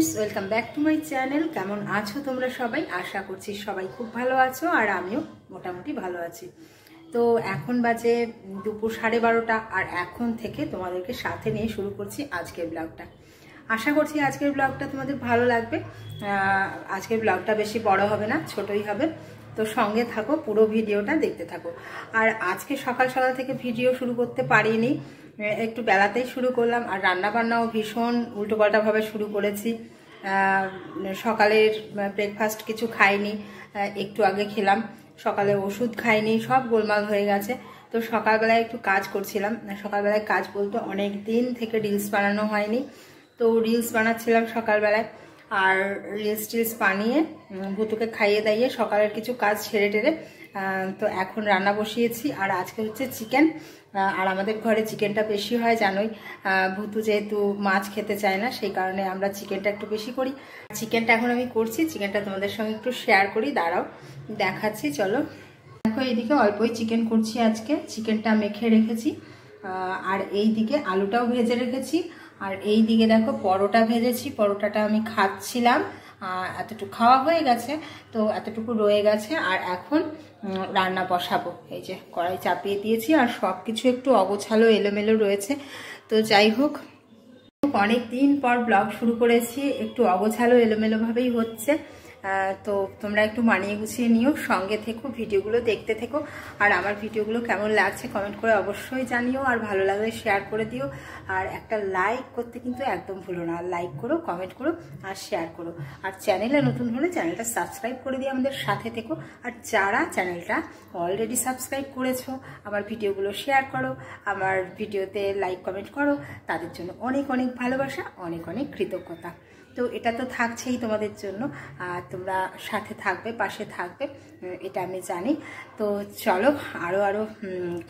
Friends welcome back to my channel. केमन आछो तोमरा सबाई? आशा करछि सबाई खूब भालो आछो और आमिओ मोटामुटी भालो आछि। तो एखन बाजे दुपुर 12:30 और एखन थेके तोमादेरके साथे निये शुरू करछि आजकेर ब्लगटा। आशा करछि आजकेर ब्लगटा तोमादेर भालो लागबे। आजकेर ब्लगटा बेशी बड़ो होबे ना, छोटोई होबे, तो संगे थाको, पुरो भिडियोटा देखते थाको। और आज के सकाल सकाल थेके भिडियो शुरू करते पारिनी, একটু বেলাতেই শুরু করলাম। আর রান্না বান্নাও ভীষণ উল্টোপাল্টা ভাবে শুরু করেছি। সকালের ব্রেকফাস্ট কিছু খাইনি, একটু আগে খেলাম। সকালে ওষুধ খাইনি, সব গোলমাল হয়ে গেছে। তো সকালবেলায় একটু কাজ করছিলাম। সকালবেলায় কাজ বলতে অনেক দিন থেকে রিলস বানানো হয়নি, তো রিলস বানাচ্ছিলাম সকালবেলায়। আর রিলস টিলস বানিয়ে ভুতুকে খাইয়ে দাইয়ে সকালের কিছু কাজ ছেড়ে টেরে তো এখন রান্না বসিয়েছি। আর আজকে হচ্ছে চিকেন। আর আমাদের ঘরে চিকেনটা বেশি হয় জানোই, ভুতু যেহেতু মাছ খেতে চায় না, সেই কারণে আমরা চিকেনটা একটু বেশি করি। চিকেনটা এখন আমি করছি, চিকেনটা তোমাদের সঙ্গে একটু শেয়ার করি, দাঁড়াও দেখাচ্ছি। চলো দেখো, এইদিকে অল্পই চিকেন করছি আজকে। চিকেনটা মেখে রেখেছি, আর এই দিকে আলুটাও ভেজে রেখেছি, আর এই দিকে দেখো পরোটা ভেজেছি। পরোটাটা আমি খাচ্ছিলাম, এতটুকু খাওয়া হয়ে গেছে, তো এতটুকু রয়ে গেছে। আর এখন রান্না বসাবো। এই যে কড়াই চাপিয়ে দিয়েছি, আর সব কিছু একটু অগোছালো এলোমেলো রয়েছে। তো যাই হোক, অনেক দিন পর ব্লগ শুরু করেছি, একটু অগোছালো এলোমেলো ভাবেই হচ্ছে। তো তোমরা একটু মানিয়ে গুছিয়ে নিও, সঙ্গে থেকো, ভিডিওগুলো দেখতে থেকো। আর আমার ভিডিওগুলো কেমন লাগছে কমেন্ট করে অবশ্যই জানিও, আর ভালো লাগলে শেয়ার করে দিও। আর একটা লাইক করতে কিন্তু একদম ভুলো না, লাইক করো, কমেন্ট করো আর শেয়ার করো। আর চ্যানেলে নতুন হলে চ্যানেলটা সাবস্ক্রাইব করে দিয়ে আমাদের সাথে থেকো। আর যারা চ্যানেলটা অলরেডি সাবস্ক্রাইব করেছো, আমার ভিডিওগুলো শেয়ার করো, আমার ভিডিওতে লাইক কমেন্ট করো, তাদের জন্য অনেক অনেক ভালোবাসা, অনেক অনেক কৃতজ্ঞতা। তো এটা তো থাকছেই তোমাদের জন্য, আর তোমরা সাথে থাকবে, পাশে থাকবে, এটা আমি জানি। তো চলো আরও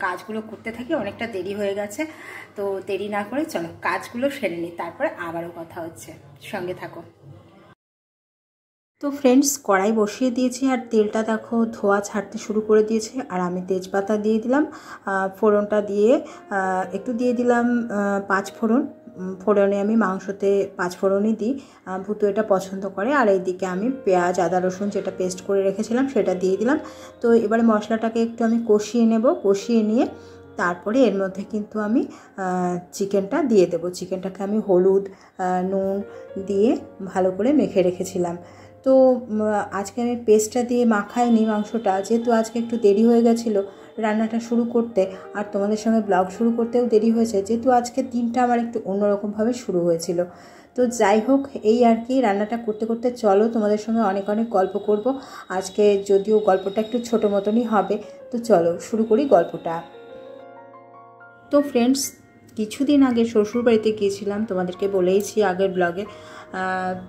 কাজগুলো করতে থাকি, অনেকটা দেরি হয়ে গেছে। তো দেরি না করে চলো কাজগুলো সেরে নিই, তারপরে আবারও কথা হচ্ছে, সঙ্গে থাকো। তো ফ্রেন্ডস, কড়াই বসিয়ে দিয়েছি, আর তেলটা দেখো ধোয়া ছাড়তে শুরু করে দিয়েছে। আর আমি তেজপাতা দিয়ে দিলাম, ফোড়নটা দিয়ে একটু দিয়ে দিলাম 5 ফোড়ন। ফোড়নে আমি মাংসতে 5 ফোড়নই দিই, ভুতু এটা পছন্দ করে। আর এইদিকে আমি পেঁয়াজ আদা রসুন যেটা পেস্ট করে রেখেছিলাম সেটা দিয়ে দিলাম। তো এবারে মশলাটাকে একটু আমি কষিয়ে নেব, কষিয়ে নিয়ে তারপরে এর মধ্যে কিন্তু আমি চিকেনটা দিয়ে দেবো। চিকেনটাকে আমি হলুদ নুন দিয়ে ভালো করে মেখে রেখেছিলাম। তো আজকে আমি পেস্টটা দিয়ে মাখাইনি মাংসটা, যেহেতু আজকে একটু দেরি হয়ে গেছিলো রান্নাটা শুরু করতে, আর তোমাদের সঙ্গে ব্লগ শুরু করতেও দেরি হয়েছে, যেহেতু আজকে দিনটা আমার একটু অন্যরকমভাবে শুরু হয়েছিল। তো যাই হোক, এই আর কি, রান্নাটা করতে করতে চলো তোমাদের সঙ্গে অনেক অনেক গল্প করব আজকে, যদিও গল্পটা একটু ছোটো মতনই হবে। তো চলো শুরু করি গল্পটা। তো ফ্রেন্ডস, কিছুদিন আগে শ্বশুরবাড়িতে গিয়েছিলাম, তোমাদেরকে বলেইছি আগের ব্লগে।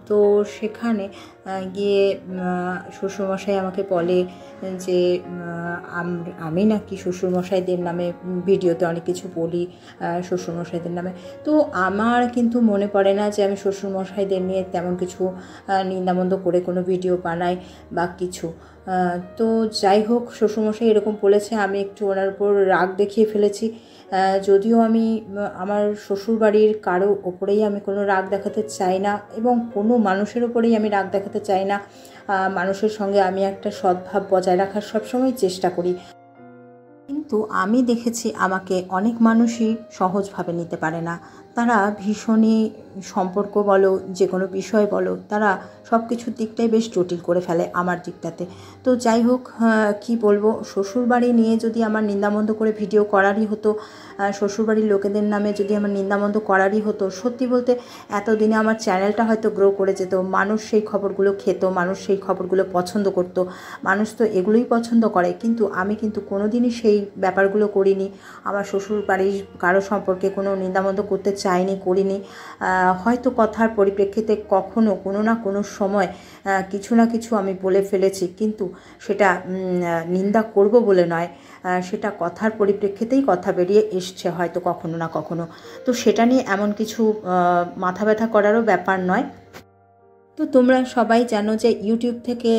তো সেখানে গিয়ে শ্বশুরমশাই আমাকে বলে যে আমি নাকি শ্বশুরমশাইদের নামে ভিডিওতে অনেক কিছু বলি শ্বশুরমশাইদের নামে। তো আমার কিন্তু মনে পড়ে না যে আমি শ্বশুরমশাইদের নিয়ে তেমন কিছু নিন্দামন্দ করে কোনো ভিডিও বানাই বা কিছু। তো যাই হোক, শ্বশুরমশাই এরকম বলেছে, আমি একটু ওনার উপর রাগ দেখিয়ে ফেলেছি। যদিও আমি আমার শ্বশুরবাড়ির কারো ওপরেই আমি কোনো রাগ দেখাতে চাই না, এবং কোনো মানুষের ওপরেই আমি রাগ দেখাতে চাই না। মানুষের সঙ্গে আমি একটা সদ্ভাব বজায় রাখার সবসময় চেষ্টা করি। কিন্তু আমি দেখেছি আমাকে অনেক মানুষই সহজভাবে নিতে পারে না। তারা ভীষণই সম্পর্ক বলো, যে কোনো বিষয় বলো, তারা সব কিছুর দিকটাই বেশ জটিল করে ফেলে আমার দিকটাতে। তো যাই হোক, কি বলবো, শ্বশুরবাড়ি নিয়ে যদি আমার নিন্দামন্দ করে ভিডিও করারই হতো, শ্বশুরবাড়ির লোকেদের নামে যদি আমার নিন্দামন্দ করারই হতো, সত্যি বলতে এতদিনে আমার চ্যানেলটা হয়তো গ্রো করে যেত। মানুষ সেই খবরগুলো খেত, মানুষ সেই খবরগুলো পছন্দ করত। মানুষ তো এগুলোই পছন্দ করে, কিন্তু আমি কিন্তু কোনো দিনই সেই ব্যাপারগুলো করিনি। আমার শ্বশুরবাড়ির কারো সম্পর্কে কোনো নিন্দামন্দ করতে চাইনি, করিনি। হয়তো কথার পরিপ্রেক্ষিতে কখনো কোনো না কোনো সময় কিছু না কিছু আমি বলে ফেলেছি, কিন্তু সেটা নিন্দা করব বলে নয়, সেটা কথার পরিপ্রেক্ষিতেই কথা বেরিয়ে এসছে হয়তো কখনো না কখনো। তো সেটা নিয়ে এমন কিছু মাথা ব্যথা করারও ব্যাপার নয়। তো তোমরা সবাই জানো যে ইউটিউব থেকে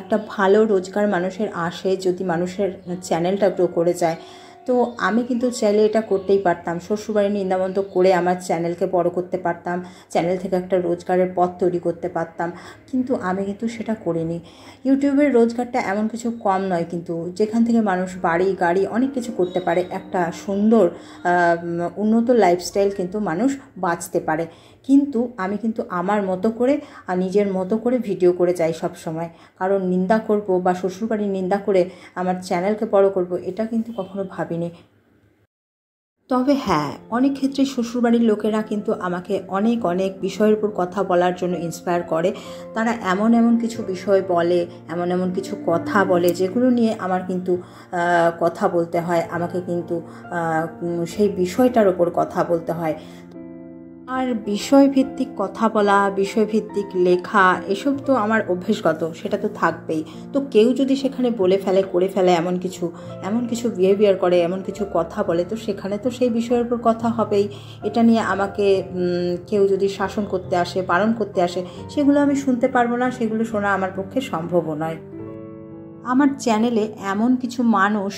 একটা ভালো রোজগার মানুষের আসে যদি মানুষের চ্যানেলটা গ্রো করে যায়। তো আমি কিন্তু চাইলে এটা করতেই পারতাম, শ্বশুরবাড়ির নিন্দামন্দ করে আমার চ্যানেলকে বড় করতে পারতাম, চ্যানেল থেকে একটা রোজগারের পথ তৈরি করতে পারতাম, কিন্তু আমি কিন্তু সেটা করিনি। ইউটিউবের রোজগারটা এমন কিছু কম নয় কিন্তু, যেখান থেকে মানুষ বাড়ি গাড়ি অনেক কিছু করতে পারে, একটা সুন্দর উন্নত লাইফস্টাইল কিন্তু মানুষ বাঁচতে পারে। কিন্তু আমি কিন্তু আমার মতো করে আর নিজের মতো করে ভিডিও করে যাই সব সময়। কারণ নিন্দা করব বা শ্বশুরবাড়ির নিন্দা করে আমার চ্যানেলকে বড় করব, এটা কিন্তু কখনো ভাবিনি। তবে হ্যাঁ, অনেক ক্ষেত্রে শ্বশুরবাড়ির লোকেরা কিন্তু আমাকে অনেক অনেক বিষয়ের উপর কথা বলার জন্য ইন্সপায়ার করে। তারা এমন এমন কিছু বিষয় বলে, এমন এমন কিছু কথা বলে, যেগুলো নিয়ে আমার কিন্তু কথা বলতে হয়, আমাকে কিন্তু সেই বিষয়টার ওপর কথা বলতে হয়। আর বিষয়ভিত্তিক কথা বলা, বিষয়ভিত্তিক লেখা, এসব তো আমার অভ্যেসগত, সেটা তো থাকবেই। তো কেউ যদি সেখানে বলে ফেলে, করে ফেলে এমন কিছু বিহেভিয়ার করে, এমন কিছু কথা বলে, তো সেখানে তো সেই বিষয়ের উপর কথা হবেই। এটা নিয়ে আমাকে কেউ যদি শাসন করতে আসে, বারণ করতে আসে, সেগুলো আমি শুনতে পারবো না, সেগুলো শোনা আমার পক্ষে সম্ভবও নয়। আমার চ্যানেলে এমন কিছু মানুষ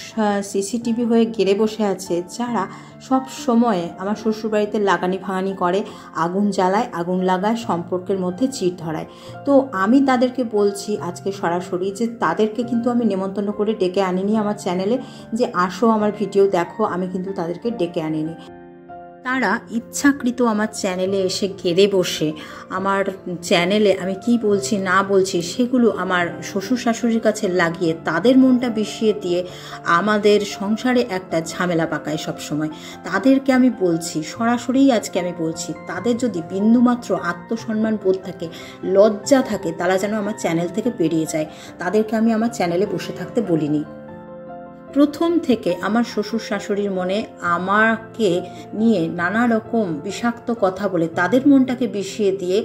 সিসিটিভি হয়ে ঘিরে বসে আছে, যারা সব সময়ে আমার শ্বশুরবাড়িতে লাগানি ভাঙানি করে, আগুন জ্বালায়, আগুন লাগায়, সম্পর্কের মধ্যে চির ধরায়। তো আমি তাদেরকে বলছি আজকে সরাসরি যে তাদেরকে কিন্তু আমি নেমন্তন্ন করে ডেকে আনিনি আমার চ্যানেলে, যে আসো আমার ভিডিও দেখো, আমি কিন্তু তাদেরকে ডেকে আনিনি। তারা ইচ্ছাকৃত আমার চ্যানেলে এসে ঘেরে বসে আমার চ্যানেলে আমি কি বলছি না বলছি সেগুলো আমার শ্বশুর শাশুড়ির কাছে লাগিয়ে তাদের মনটা বিষিয়ে দিয়ে আমাদের সংসারে একটা ঝামেলা পাকায় সব সময়। তাদেরকে আমি বলছি সরাসরিই, আজকে আমি বলছি, তাদের যদি বিন্দুমাত্র আত্মসম্মান বোধ থাকে, লজ্জা থাকে, তারা যেন আমার চ্যানেল থেকে বেরিয়ে যায়। তাদেরকে আমি আমার চ্যানেলে বসে থাকতে বলিনি। প্রথম থেকে আমার শ্বশুর শাশুড়ির মনে আমাকে নিয়ে নানা রকম বিষাক্ত কথা বলে তাদের মনটাকে বিষিয়ে দিয়ে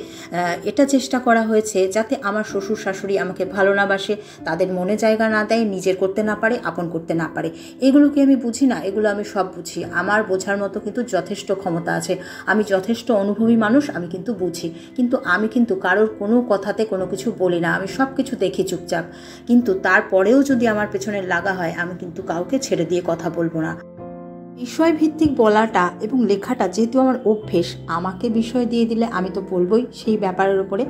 এটা চেষ্টা করা হয়েছে যাতে আমার শ্বশুর শাশুড়ি আমাকে ভালো না বাসে, তাদের মনে জায়গা না দেয়, নিজের করতে না পারে, আপন করতে না পারে। এগুলোকে আমি বুঝি না, এগুলো আমি সব বুঝি। আমার বোঝার মতো কিন্তু যথেষ্ট ক্ষমতা আছে, আমি যথেষ্ট অনুভবী মানুষ, আমি কিন্তু বুঝি। কিন্তু আমি কিন্তু কারোর কোনো কথাতে কোনো কিছু বলি না, আমি সব কিছু দেখি চুপচাপ। কিন্তু তারপরেও যদি আমার পেছনে লাগা হয়, আমি কিন্তু কাউকে ছেড়ে দিয়ে কথা বলবো না। বিষয়ভিত্তিক বলাটা এবং লেখাটা যেহেতু আমার অভ্যেস, আমাকে বিষয় দিয়ে দিলে আমি তো বলবোই সেই ব্যাপারের উপরে,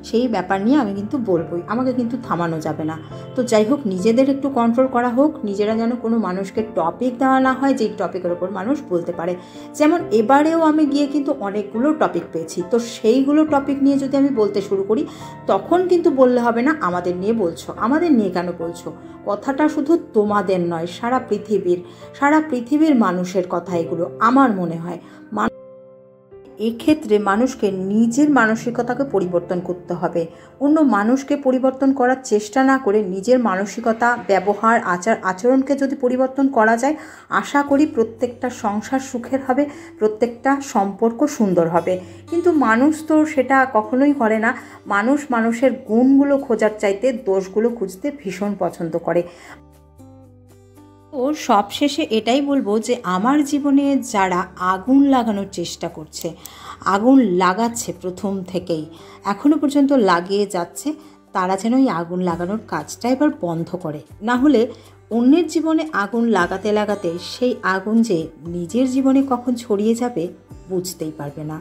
সেই ব্যাপার নিয়ে আমি কিন্তু বলবোই, আমাকে কিন্তু থামানো যাবে না। তো যাই হোক, নিজেদের একটু কন্ট্রোল করা হোক, নিজেরা যেন কোনো মানুষকে টপিক দেওয়া না হয় যেই টপিকের ওপর মানুষ বলতে পারে। যেমন এবারেও আমি গিয়ে কিন্তু অনেকগুলো টপিক পেয়েছি, তো সেইগুলো টপিক নিয়ে যদি আমি বলতে শুরু করি, তখন কিন্তু বললে হবে না আমাদের নিয়ে বলছো, আমাদের নিয়ে কেন বলছো। কথাটা শুধু তোমাদের নয়, সারা পৃথিবীর মানুষের কথা এগুলো। আমার মনে হয় এক্ষেত্রে মানুষকে নিজের মানসিকতাকে পরিবর্তন করতে হবে। অন্য মানুষকে পরিবর্তন করার চেষ্টা না করে নিজের মানসিকতা, ব্যবহার, আচরণকে যদি পরিবর্তন করা যায়, আশা করি প্রত্যেকটা সংসার সুখের হবে, প্রত্যেকটা সম্পর্ক সুন্দর হবে। কিন্তু মানুষ তো সেটা কখনোই করে না। মানুষ মানুষের গুণগুলো খোঁজার চাইতে দোষগুলো খুঁজতে ভীষণ পছন্দ করে। তো সবশেষে এটাই বলবো যে আমার জীবনে যারা আগুন লাগানোর চেষ্টা করছে, আগুন লাগাচ্ছে প্রথম থেকেই, এখনও পর্যন্ত লাগিয়ে যাচ্ছে, তারা যেন এই আগুন লাগানোর কাজটা এবার বন্ধ করে। না হলে অন্যের জীবনে আগুন লাগাতে লাগাতে সেই আগুন যে নিজের জীবনে কখন ছড়িয়ে যাবে বুঝতেই পারবে না।